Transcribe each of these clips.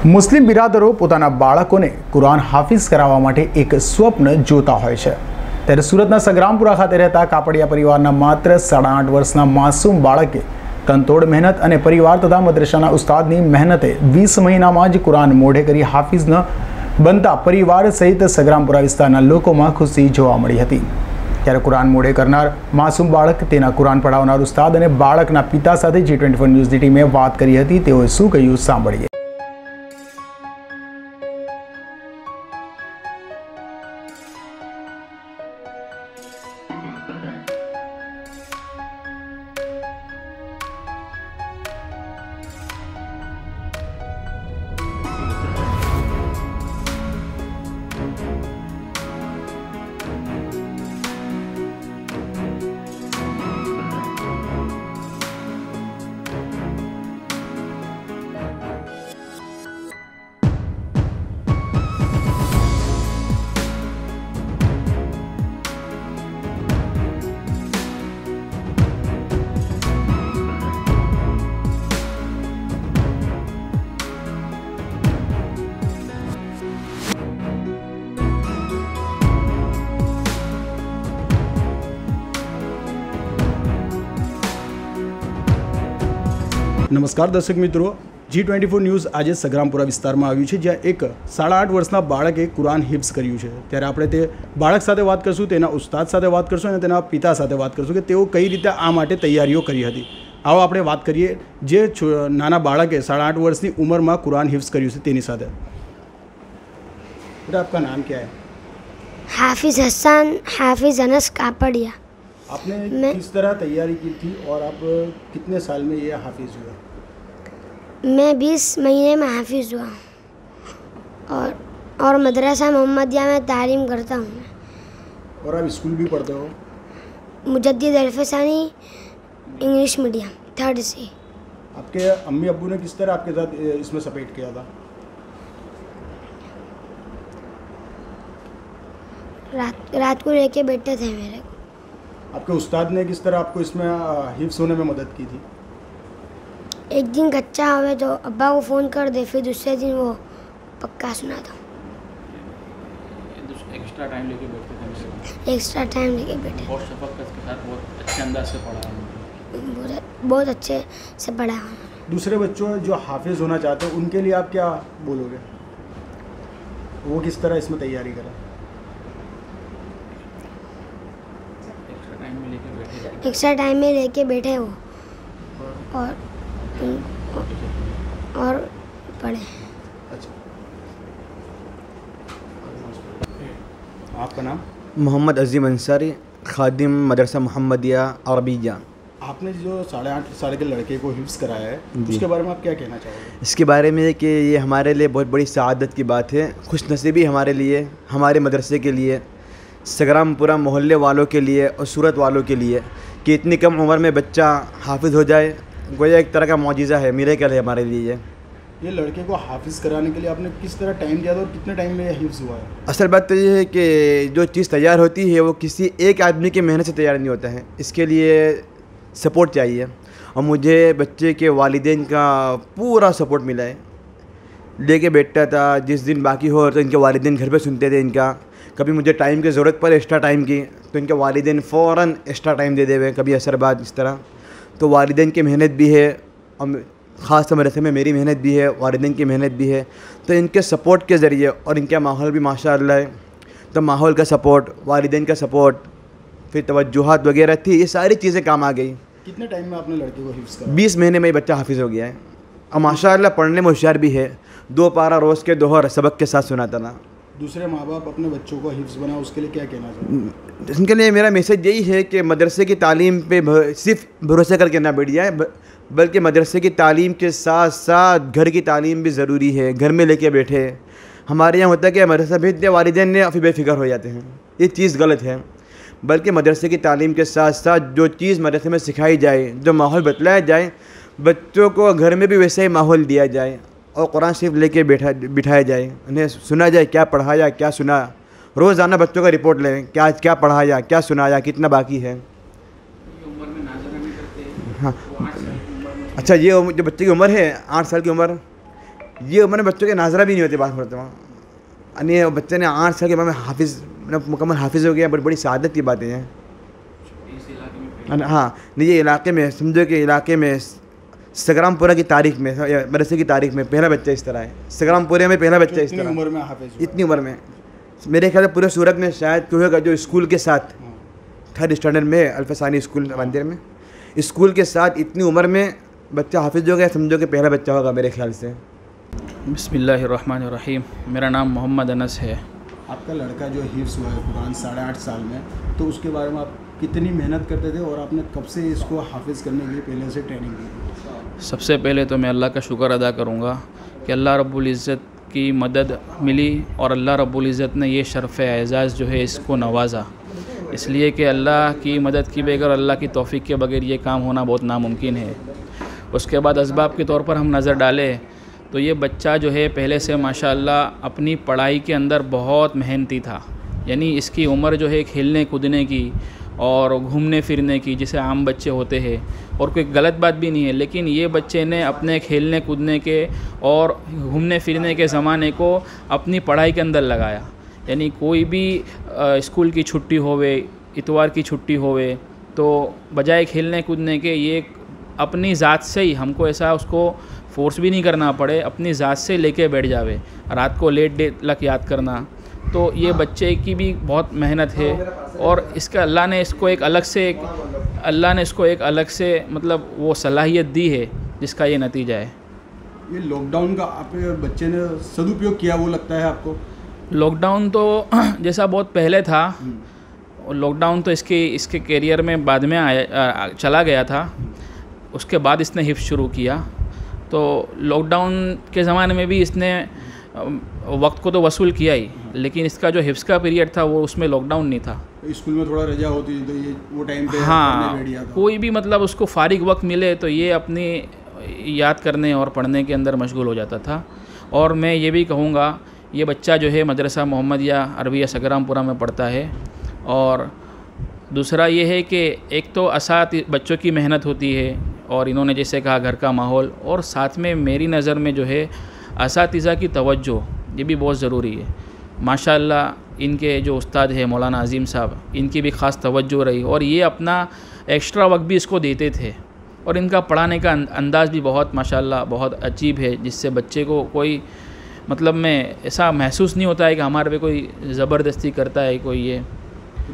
મુસ્લિમ બિરાદરો પોતાના બાળકોને કુરાન હાફિઝ કરાવવા માટે એક સ્વપ્ન જોતા હોય છે। ત્યારે સુરતના સગ્રામપુરા ખાતે રહેતા કાપડિયા પરિવારના માત્ર 8.5 વર્ષના માસૂમ બાળકે કંતોડ મહેનત અને પરિવાર તથા મદ્રસાના ઉસ્તાદની મહેનતે 20 મહિનામાં જ કુરાન મોઢે કરી હાફિઝ ન બનતા પરિવાર સહિત સગ્રામપુરા વિસ્તારના લોકોમાં ખુશી જોવા મળી હતી। ત્યારે કુરાન મોઢે કરનાર માસૂમ બાળક તેના કુરાન પઢાવનાર ઉસ્તાદ અને બાળકના પિતા સાથે G24 ન્યૂઝની ટીમે વાત કરી હતી। તેઓએ શું કહ્યું સાંભળીએ। नमस्कार दर्शक मित्रों, G24 न्यूज़ आज सग्रामपुरा विस्तार में आव्યું છે જ્યાં એક 8.5 વર્ષના બાળકે કુરાન હિફ્ઝ કર્યું છે। ત્યારે આપણે તે બાળક સાથે વાત કરશું, તેના ઉસ્તાદ સાથે વાત કરશું અને તેના પિતા સાથે વાત કરશું કે તેઓ કઈ રીતે આ માટે તૈયારીઓ કરી હતી। આવો આપણે વાત કરીએ જે નાના બાળકે 8.5 વર્ષની ઉંમરમાં કુરાન હિફ્ઝ કર્યું છે તેની સાથે। बेटा आपका नाम क्या है? हाफिज़ हसन, हाफिज़ अनस कापड़िया। आपने किस तरह तैयारी की थी और आप कितने साल में ये हाफिज़ हुए? मैं 20 महीने में हाफिज़ हुआ और मदरसा मोहम्मदिया में तालीम करता हूँ। और आप स्कूल भी पढ़ते हो? मुजद्दिद अल्फसानी इंग्लिश मीडियम 3rd से। आपके अम्मी अब्बू ने किस तरह आपके साथ इसमें सपोर्ट किया था? रात को लेके बैठे थे मेरे को। आपके उस्ताद ने किस तरह आपको इसमें हिफ्ज़ होने में मदद की थी? एक दिन कच्चा हुए तो अब्बा को फ़ोन कर दे, फिर दूसरे दिन वो पक्का सुना था। एक्स्ट्रा टाइम लेके बैठते थे? एक्स्ट्रा टाइम लेके बैठे और शफकत के साथ बहुत अच्छे अंदाज से पढ़ा। बहुत अच्छे से पढ़ा। दूसरे बच्चों जो हाफिज़ होना चाहते हैं उनके लिए आप क्या बोलोगे? वो किस तरह इसमें तैयारी करें? एक्स्ट्रा टाइम में लेके बैठे वो और पढ़े। अच्छा, आपका नाम? मोहम्मद अजीम अंसारी, खादिम मदरसा मोहम्मदिया अरबिया। आपने जो 8.5 साल के लड़के को हिफ्ज़ कराया है उसके बारे में आप क्या कहना चाहोगे? इसके बारे में कि ये हमारे लिए बहुत बड़ी सआदत की बात है, खुशनसीबी हमारे लिए, हमारे मदरसे के लिए, सग्रामपुरा मोहल्ले वालों के लिए और सूरत वालों के लिए कि इतनी कम उम्र में बच्चा हाफिज़ हो जाए, गोया एक तरह का मौजिज़ा है, मिरेकल है हमारे लिए। ये लड़के को हाफिज़ कराने के लिए आपने किस तरह टाइम दिया था और कितने टाइम में हिफ्ज़ हुआ है? असल बात तो ये है कि जो चीज़ तैयार होती है वो किसी एक आदमी की मेहनत से तैयार नहीं होता है, इसके लिए सपोर्ट चाहिए और मुझे बच्चे के वालिदैन का पूरा सपोर्ट मिला है। लेके बैठता था, जिस दिन बाकी हो तो इनके वालिदैन घर पे सुनते थे इनका। कभी मुझे टाइम की ज़रूरत पड़े एक्स्ट्रा टाइम की तो इनके वालिदैन फ़ौरन एक्स्ट्रा टाइम दे देवे, कभी असर बाद इस तरह। तो वालिदैन की मेहनत भी है और ख़ास मदरसे में मेरी मेहनत भी है, वालिदैन की मेहनत भी है। तो इनके सपोर्ट के ज़रिए और इनका माहौल भी माशाअल्लाह है, तो माहौल का सपोर्ट, वालिदैन का सपोर्ट, फिर तवज्जुहात वगैरह थी, ये सारी चीज़ें काम आ गई। कितने टाइम में आपने लड़के को हिफ्ज़ कराया? 20 महीने में ही बच्चा हाफिज़ हो गया है और माशाअल्लाह पढ़ने में होशियार भी है। 2 पारा रोज़ के दोहर सबक के साथ सुनाता था। दूसरे माँ बाप अपने बच्चों को हिफ्ज़ बना, उसके लिए क्या कहना चाहिए? इनके लिए मेरा मैसेज यही है कि मदरसे की तालीम पे सिर्फ भरोसा करके ना बैठ जाए, बल्कि मदरसे की तालीम के साथ साथ घर की तालीम भी ज़रूरी है, घर में लेके बैठे। हमारे यहाँ होता है कि मदरसा भेज दिया, वालिदैन ने फिर बेफिक्र हो जाते हैं, ये चीज़ गलत है। बल्कि मदरसे की तालीम के साथ साथ जो चीज़ मदरसे में सिखाई जाए, जो माहौल बतलाया जाए, बच्चों को घर में भी वैसे ही माहौल दिया जाए और कुरान शरीफ लेके बिठाया जाए, उन्हें सुना जाए क्या पढ़ाया क्या सुना। रोज़ाना बच्चों का रिपोर्ट लें, क्या आज क्या पढ़ाया, क्या सुनाया, कितना बाकी है। हाँ, अच्छा, ये जो बच्चे की उम्र है 8 साल की उम्र, ये उम्र में बच्चों के नाजरा भी नहीं होती बात करते वहाँ। अन्य बच्चे ने 8 साल के बाद में हाफिज़ मतलब मुकम्मल हाफिज़ हो गया, बड़ी सादत की बातें हैं। इस इलाके में हाँ नहीं, ये इलाके में समझो कि इलाके में संग्रामपुरा की तारीख में मदरसे की तारीख में पहला बच्चा इस तरह है। संग्रामपुरा में पहला बच्चा इस तरह उम्र में हाफिज इतनी उम्र में मेरे ख्याल से पूरे सूरत में शायद कोई होगा जो स्कूल के साथ 3rd स्टैंडर्ड में अल्फसानी स्कूल मंदिर में स्कूल के साथ इतनी उम्र में बच्चा हाफिज हो गया, समझो कि पहला बच्चा होगा मेरे ख्याल से। बिस्मिल्लाहिर्रहमानिर्रहीम। मेरा नाम मोहम्मद अनस है। आपका लड़का जो हिफ्स हुआ है कुरान 8.5 साल में, तो उसके बारे में आप कितनी मेहनत करते थे और आपने कब से इसको हाफिज़ करने के लिए पहले से ट्रेनिंग की? सबसे पहले तो मैं अल्लाह का शुक्र अदा करूँगा कि अल्लाह रब्बुल इज़्ज़त की मदद मिली और अल्लाह रब्बुल इज़्ज़त ने ये शर्फ़ एज़ाज़ जो है इसको नवाजा, इसलिए कि अल्लाह की मदद की बगैर, अल्लाह की तौफ़ीक़ के बगैर ये काम होना बहुत नामुमकिन है। उसके बाद असबाब के तौर पर हम नज़र डालें तो ये बच्चा जो है पहले से माशाअल्लाह अपनी पढ़ाई के अंदर बहुत मेहनती था। यानी इसकी उम्र जो है खेलने कूदने की और घूमने फिरने की, जैसे आम बच्चे होते हैं, और कोई गलत बात भी नहीं है, लेकिन ये बच्चे ने अपने खेलने कूदने के और घूमने फिरने के ज़माने को अपनी पढ़ाई के अंदर लगाया। यानी कोई भी स्कूल की छुट्टी होवे, इतवार की छुट्टी होवे, तो बजाय खेलने कूदने के ये अपनी ज़ात से ही, हमको ऐसा उसको फोर्स भी नहीं करना पड़े, अपनी ज़ात से लेके बैठ जावे। रात को लेट तक याद करना, तो ये बच्चे की भी बहुत मेहनत है और इसका अल्लाह ने इसको एक अलग से मतलब वो सलाहियत दी है जिसका ये नतीजा है। ये लॉकडाउन का आपके बच्चे ने सदुपयोग किया वो लगता है आपको? लॉकडाउन तो जैसा बहुत पहले था, लॉकडाउन तो इसके करियर में बाद में चला गया था। उसके बाद इसने हिफ्ज़ शुरू किया, तो लॉकडाउन के ज़माने में भी इसने वक्त को तो वसूल किया ही, लेकिन इसका जो हिफ्ज़ का पीरियड था वो उसमें लॉकडाउन नहीं था। स्कूल में थोड़ा रजा होती तो ये वो टाइम पे हाँ, पढ़ने बैठ गया था। कोई भी मतलब उसको फारिग वक्त मिले तो ये अपनी याद करने और पढ़ने के अंदर मशगूल हो जाता था। और मैं ये भी कहूँगा, ये बच्चा जो है मदरसा मोहम्मदिया अरबिया संग्रामपुरा में पढ़ता है। और दूसरा ये है कि एक तो बच्चों की मेहनत होती है, और इन्होंने जैसे कहा घर का माहौल, और साथ में मेरी नज़र में जो है असातिज़ा की तवज्जो, ये भी बहुत ज़रूरी है। माशाअल्लाह इनके जो उस्ताद है मौलाना अज़ीम साहब, इनकी भी ख़ास तवज्जो रही और ये अपना एक्स्ट्रा वक्त भी इसको देते थे। और इनका पढ़ाने का अंदाज़ भी बहुत माशाअल्लाह बहुत अजीब है, जिससे बच्चे को कोई मतलब में ऐसा महसूस नहीं होता है कि हमारे पे कोई ज़बरदस्ती करता है कोई ये।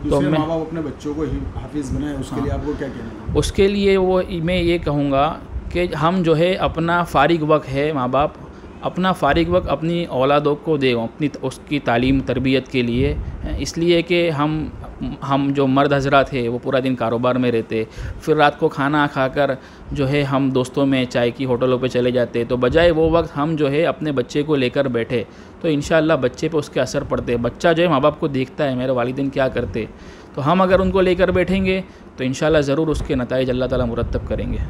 तो माँ बाप अपने बच्चों को हाफिज़ बनाए, उसके लिए आपको क्या कहना है? उसके लिए मैं ये कहूँगा कि हम जो है अपना फारिग वक्त है, माँ बाप अपना फारिग वक्त अपनी औलादों को दें, उसकी तालीम तरबियत के लिए। इसलिए कि हम जो मर्द हजरात है वो पूरा दिन कारोबार में रहते, फिर रात को खाना खाकर जो है हम दोस्तों में चाय की होटलों पे चले जाते, तो बजाय वो वक्त हम जो है अपने बच्चे को लेकर बैठे तो इंशाअल्लाह बच्चे पे उसके असर पड़ते। बच्चा जो है माँ बाप को देखता है मेरे वालिदैन क्या करते, तो हम अगर उनको लेकर बैठेंगे तो इंशाअल्लाह ज़रूर उसके नताइज अल्लाह ताला मुरत्तब करेंगे।